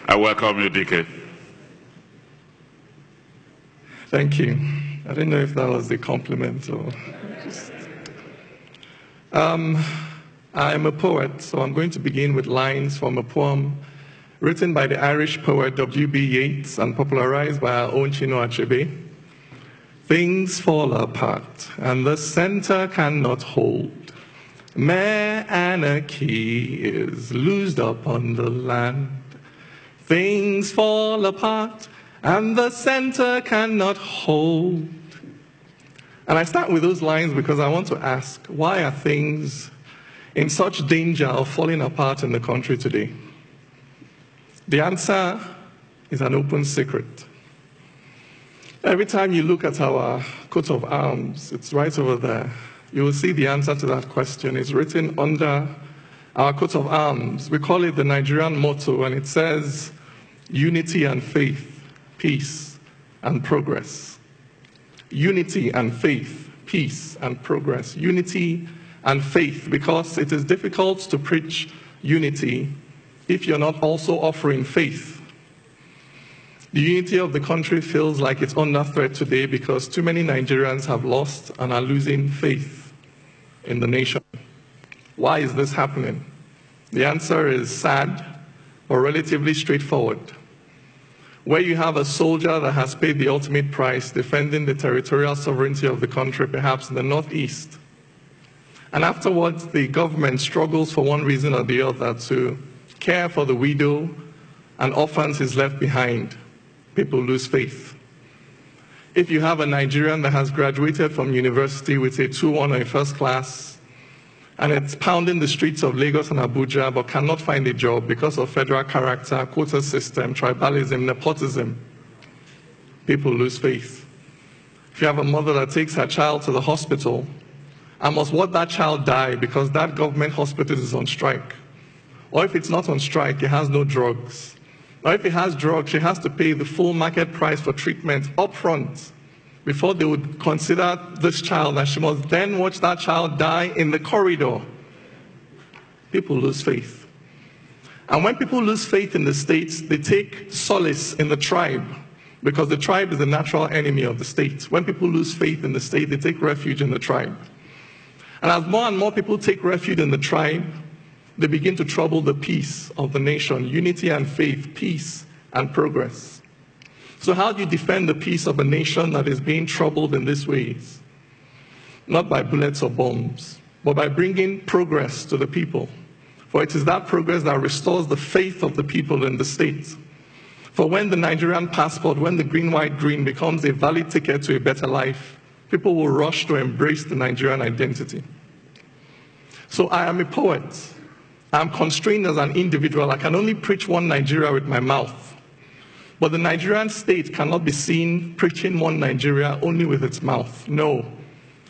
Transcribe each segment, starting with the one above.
I welcome you, Dike. Thank you. I didn't know if that was a compliment or just... I'm a poet, so I'm going to begin with lines from a poem written by the Irish poet W.B. Yeats and popularized by our own Chinua Achebe. Things fall apart, and the center cannot hold. Mere anarchy is loosed upon the land. Things fall apart, and the center cannot hold. And I start with those lines because I want to ask, why are things in such danger of falling apart in the country today? The answer is an open secret. Every time you look at our coat of arms, it's right over there, you will see the answer to that question. It's written under our coat of arms. We call it the Nigerian motto, and it says, unity and faith, peace and progress. Unity and faith, peace and progress. Unity and faith, because it is difficult to preach unity if you're not also offering faith. The unity of the country feels like it's under threat today because too many Nigerians have lost and are losing faith in the nation. Why is this happening? The answer is sad, but relatively straightforward. Where you have a soldier that has paid the ultimate price defending the territorial sovereignty of the country, perhaps in the northeast, and afterwards the government struggles for one reason or the other to care for the widow and orphans is left behind, people lose faith. If you have a Nigerian that has graduated from university with a 2-1 or a first class, and it's pounding the streets of Lagos and Abuja but cannot find a job because of federal character, quota system, tribalism, nepotism, people lose faith. If you have a mother that takes her child to the hospital and must watch that child die because that government hospital is on strike, or if it's not on strike, it has no drugs, or if it has drugs, she has to pay the full market price for treatment up front before they would consider this child, and she must then watch that child die in the corridor. People lose faith. And when people lose faith in the states, they take solace in the tribe, because the tribe is the natural enemy of the state. When people lose faith in the state, they take refuge in the tribe. And as more and more people take refuge in the tribe, they begin to trouble the peace of the nation, unity and faith, peace and progress. So how do you defend the peace of a nation that is being troubled in these ways? Not by bullets or bombs, but by bringing progress to the people. For it is that progress that restores the faith of the people in the state. For when the Nigerian passport, when the green, white, green becomes a valid ticket to a better life, people will rush to embrace the Nigerian identity. So I am a poet. I'm constrained as an individual. I can only preach one Nigeria with my mouth. But the Nigerian state cannot be seen preaching one Nigeria only with its mouth. No.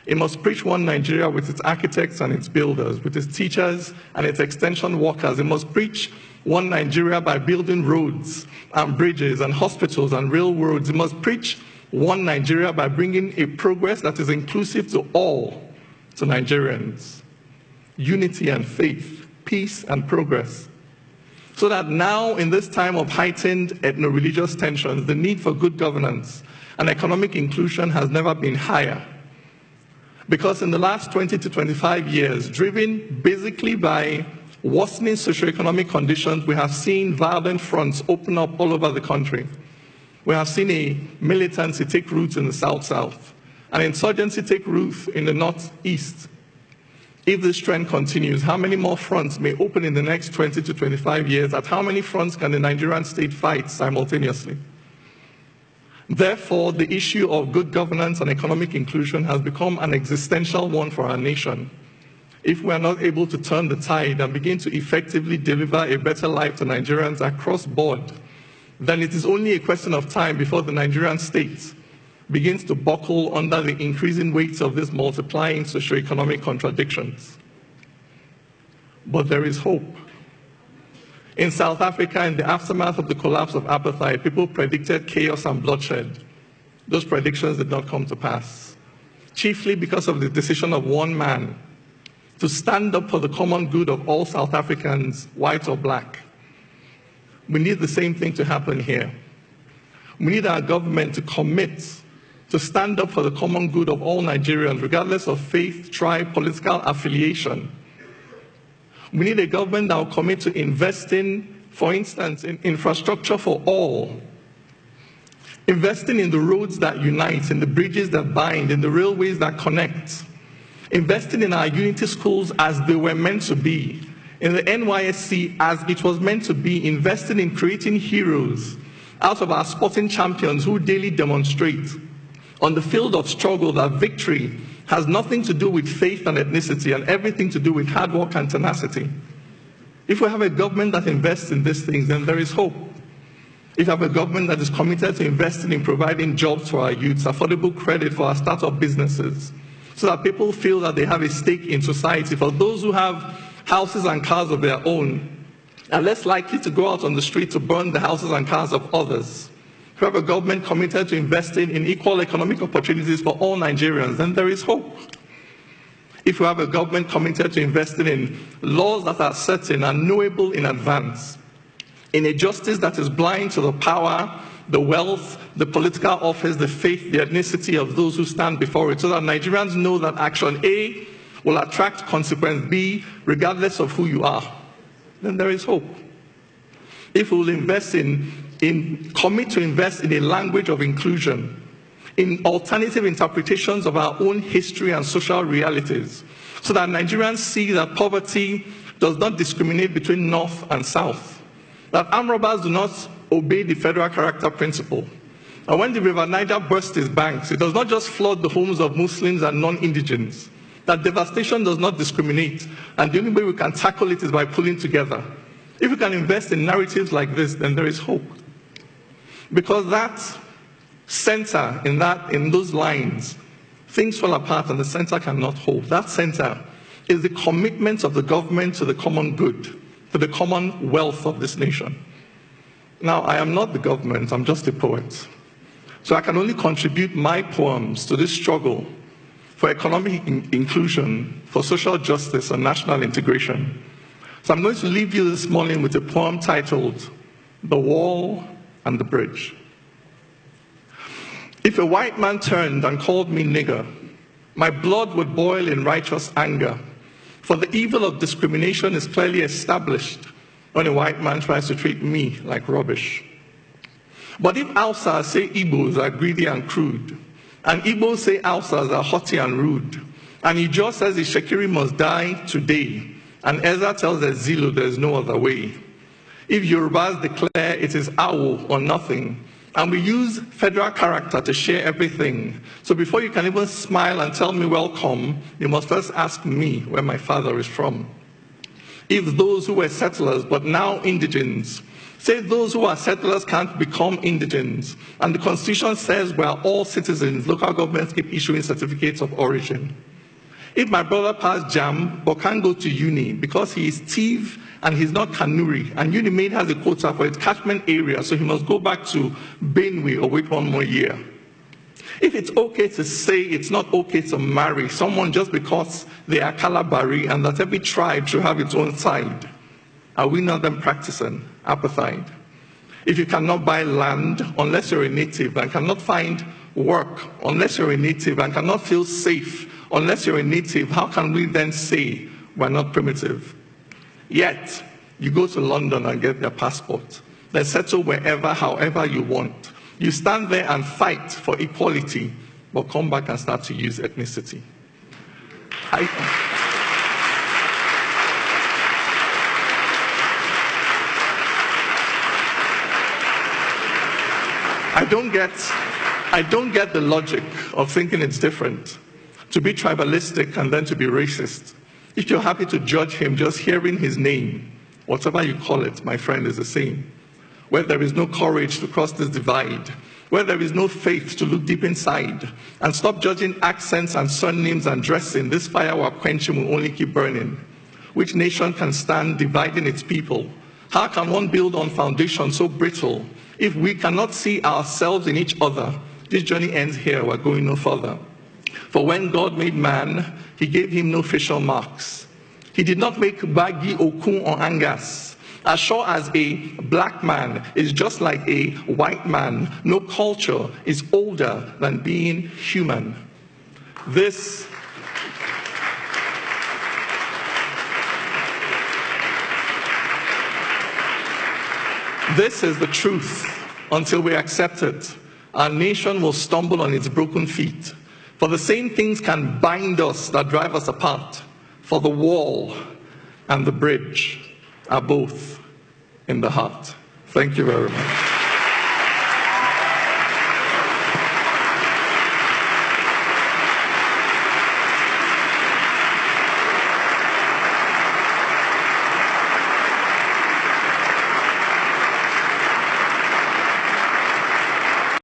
It must preach one Nigeria with its architects and its builders, with its teachers and its extension workers. It must preach one Nigeria by building roads and bridges and hospitals and railroads. It must preach one Nigeria by bringing a progress that is inclusive to all, to Nigerians. Unity and faith, peace and progress. So that now, in this time of heightened ethno-religious tensions, the need for good governance and economic inclusion has never been higher. Because in the last 20 to 25 years, driven basically by worsening socioeconomic conditions, we have seen violent fronts open up all over the country. We have seen a militancy take root in the South-South, an insurgency take root in the Northeast. If this trend continues, how many more fronts may open in the next 20 to 25 years? At how many fronts can the Nigerian state fight simultaneously? Therefore, the issue of good governance and economic inclusion has become an existential one for our nation. If we are not able to turn the tide and begin to effectively deliver a better life to Nigerians across board, then it is only a question of time before the Nigerian state begins to buckle under the increasing weight of these multiplying socioeconomic contradictions. But there is hope. In South Africa, in the aftermath of the collapse of apartheid, people predicted chaos and bloodshed. Those predictions did not come to pass, chiefly because of the decision of one man to stand up for the common good of all South Africans, white or black. We need the same thing to happen here. We need our government to commit to stand up for the common good of all Nigerians, regardless of faith, tribe, political affiliation. We need a government that will commit to investing, for instance, in infrastructure for all, investing in the roads that unite, in the bridges that bind, in the railways that connect, investing in our unity schools as they were meant to be, in the NYSC as it was meant to be, investing in creating heroes out of our sporting champions who daily demonstrate on the field of struggle that victory has nothing to do with faith and ethnicity and everything to do with hard work and tenacity. If we have a government that invests in these things, then there is hope. If we have a government that is committed to investing in providing jobs for our youths, affordable credit for our startup businesses, so that people feel that they have a stake in society, for those who have houses and cars of their own are less likely to go out on the street to burn the houses and cars of others. If we have a government committed to investing in equal economic opportunities for all Nigerians, then there is hope. If we have a government committed to investing in laws that are certain and knowable in advance, in a justice that is blind to the power, the wealth, the political office, the faith, the ethnicity of those who stand before it, so that Nigerians know that action A will attract consequence B, regardless of who you are, then there is hope. If we will commit to invest in a language of inclusion, in alternative interpretations of our own history and social realities, so that Nigerians see that poverty does not discriminate between North and South, that armed robbers do not obey the federal character principle. And when the River Niger bursts its banks, it does not just flood the homes of Muslims and non-indigents, that devastation does not discriminate, and the only way we can tackle it is by pulling together. If we can invest in narratives like this, then there is hope. Because that center, in those lines, things fall apart and the center cannot hold. That center is the commitment of the government to the common good, to the common wealth of this nation. Now, I am not the government, I'm just a poet. So I can only contribute my poems to this struggle for economic inclusion, for social justice and national integration. So I'm going to leave you this morning with a poem titled, The Wall and the Bridge. If a white man turned and called me nigger, my blood would boil in righteous anger, for the evil of discrimination is clearly established when a white man tries to treat me like rubbish. But if Hausas say Igbos are greedy and crude, and Igbos say Hausas are haughty and rude, and Ijaw says the Shekiri must die today, and Ezra tells the Zulu there is no other way. If Yorubas declare it is Awo or nothing, and we use federal character to share everything, so before you can even smile and tell me welcome, you must first ask me where my father is from. If those who were settlers but now indigents say those who are settlers can't become indigents, and the Constitution says we are all citizens, local governments keep issuing certificates of origin. If my brother passed JAM but can't go to uni because he is Tiv and he's not Kanuri, and UNIMAID has a quota for its catchment area, so he must go back to Benue or wait one more year. If it's okay to say it's not okay to marry someone just because they are Kalabari and that every tribe should have its own side, are we not then practicing apartheid? If you cannot buy land unless you're a native and cannot find work unless you're a native and cannot feel safe unless you're a native, how can we then say we're not primitive? Yet, you go to London and get their passport, then settle wherever, however you want. You stand there and fight for equality, but come back and start to use ethnicity. I don't get the logic of thinking it's different to be tribalistic and then to be racist. If you're happy to judge him just hearing his name, whatever you call it, my friend, is the same. Where there is no courage to cross this divide, where there is no faith to look deep inside, and stop judging accents and surnames and dressing, this fire we're quenching will only keep burning. Which nation can stand dividing its people? How can one build on foundation so brittle? If we cannot see ourselves in each other, this journey ends here, we're going no further. For when God made man, he gave him no facial marks. He did not make Bagi, Okun, or Angas. As sure as a black man is just like a white man, no culture is older than being human. This is the truth until we accept it. Our nation will stumble on its broken feet. For the same things can bind us that drive us apart. For the wall and the bridge are both in the heart. Thank you very much.